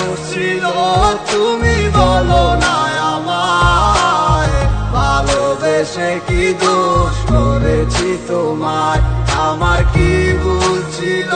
দোষ ছিল তুমি বলো না আমায়, ভালোবেসে কি দোষ করেছি তোমায়, আমার কি ভুল ছিল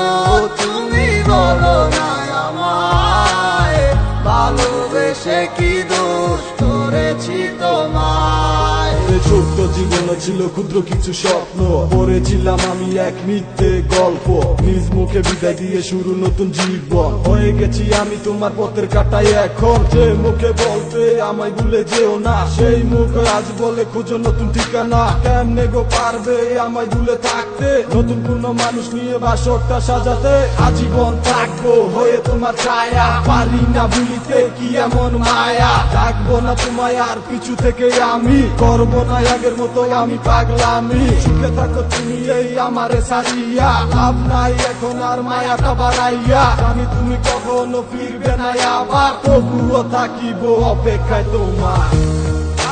তুমি বলো না আমায়, ভালোবেসে কি দোষ করেছি তোমায়। ছোট্ট জীবনে ছিল ক্ষুদ্র কিছু স্বপ্ন, পড়েছিলাম আমি এক মিথ্যে গল্প, নিজ মুখে বিদায় দিয়ে শুরু নতুন জীবন। হয়ে গেছি আমি তোমার পথের কাটাই এখন, যে মুখে বলতে আমায় ভুলে যেও না, সেই মুখ আজ বলে খুঁজো নতুন ঠিকানা। কেমনে গো পারবে আমায় ভুলে থাকতে, নতুন কোন মানুষ নিয়ে বাসরটা সাজাতে, আজীবন থাকবো হয়ে তোমার ছায়া, পারি না ভুলিতে কি এমন মায়া। ডাকবো না তোমায় আর পিছু থেকে আমি, করবো না আগের মতো আমি পাগলামি। সুখে থাকো তুমি এই আমারে সারিয়া, লাভ নাই এখন আর মায়াটা বাড়াইয়া, আমি তুমি কখনো ফিরবে না আবার, তবুও থাকিব অপেক্ষায় তোমার।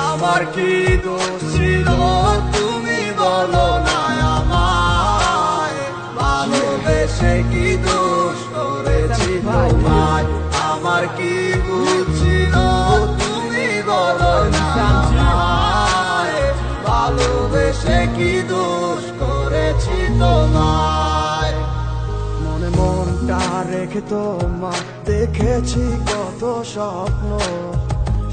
আমার কি দোষ ছিল তুমি বলো না আমায়, ভালোবেসে কি দোষ করেছি তোমায়, আমার কি ভুল ছিল তুমি বলো না আমায়, ভালোবেসে কি দোষ করেছি তোমায়। মনে মনটা রেখে তোমার দেখেছি কত স্বপ্ন,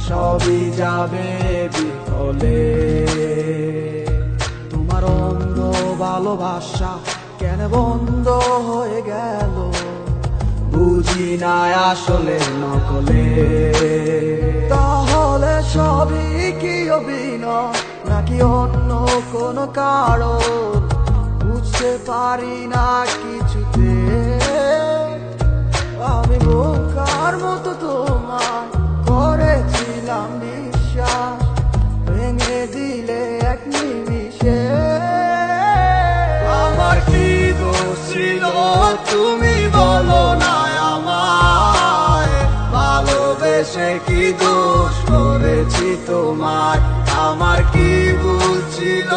সবই যাবে বিফলে। তোমার অন্ধ ভালোবাসা কেন বন্ধ হয়ে গেল, বুঝি না আসলে নকলে। তাহলে সবই কি অভিনয় নাকি অন্য কোনো কারণ, বুঝতে পারি না কিছুতে। আমি বোকার মতো তোমায় করেছিলাম বিশ্বাস, ভেঙে দিলে এক নিমিষে। আমার কি দোষ ছিল তুমি বলো না আমায়, ভালোবেসে কি দোষ করেছি তোমায়, আমার কি ভুল ছিল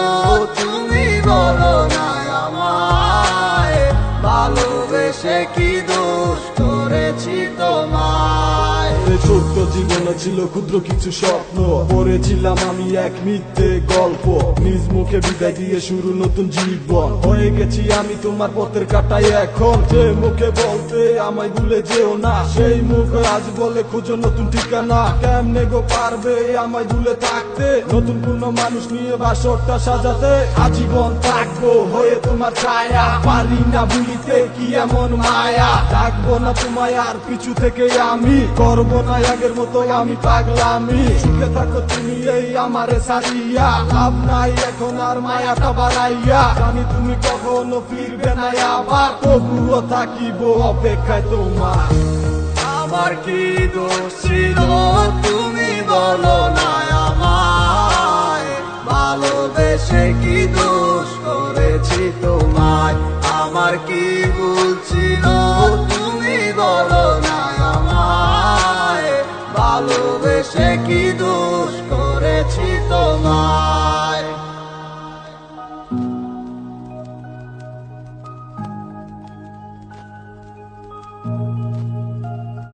তুমি বলো না আমায়, ভালোবেসে কি দোষ করেছি তোমায়। ছোট্ট জীবনে ছিল ক্ষুদ্র কিছু স্বপ্ন, পড়েছিলাম আমি এক মিথ্যে গল্প, নিজ মুখে বিদায় দিয়ে শুরু নতুন জীবন। হয়ে গেছি আমি তোমার পথের কাটাই এখন, যে মুখে বলতে আমায় ভুলে যেও না, সেই মুখ আজ বলে খুঁজো নতুন ঠিকানা। কেমনে গো পারবে আমায় ভুলে থাকতে, নতুন কোন মানুষ নিয়ে বাসরটা সাজাতে, আজীবন থাকবো হয়ে তোমার ছায়া, পারি না ভুলিতে কি এমন মায়া। ডাকবো না তোমায় আর পিছু থেকে আমি, করবো না আগের মতো আমি পাগলামি। সুখে থাকো তুমি এই আমারে সারিয়া, লাভ নাই এখন আর মায়াটা বাড়াইয়া, আমি তুমি কখনো ফিরবে না আবার, তবুও থাকিব অপেক্ষায় তোমার। আমার কি দোষ ছিল তুমি বলো না আমায়, ভালোবেসে কি দোষ করেছি তোমায়, আমার কি ভুল ছিল তুমি বলো না আমায়, ভালোবেসে কি দোষ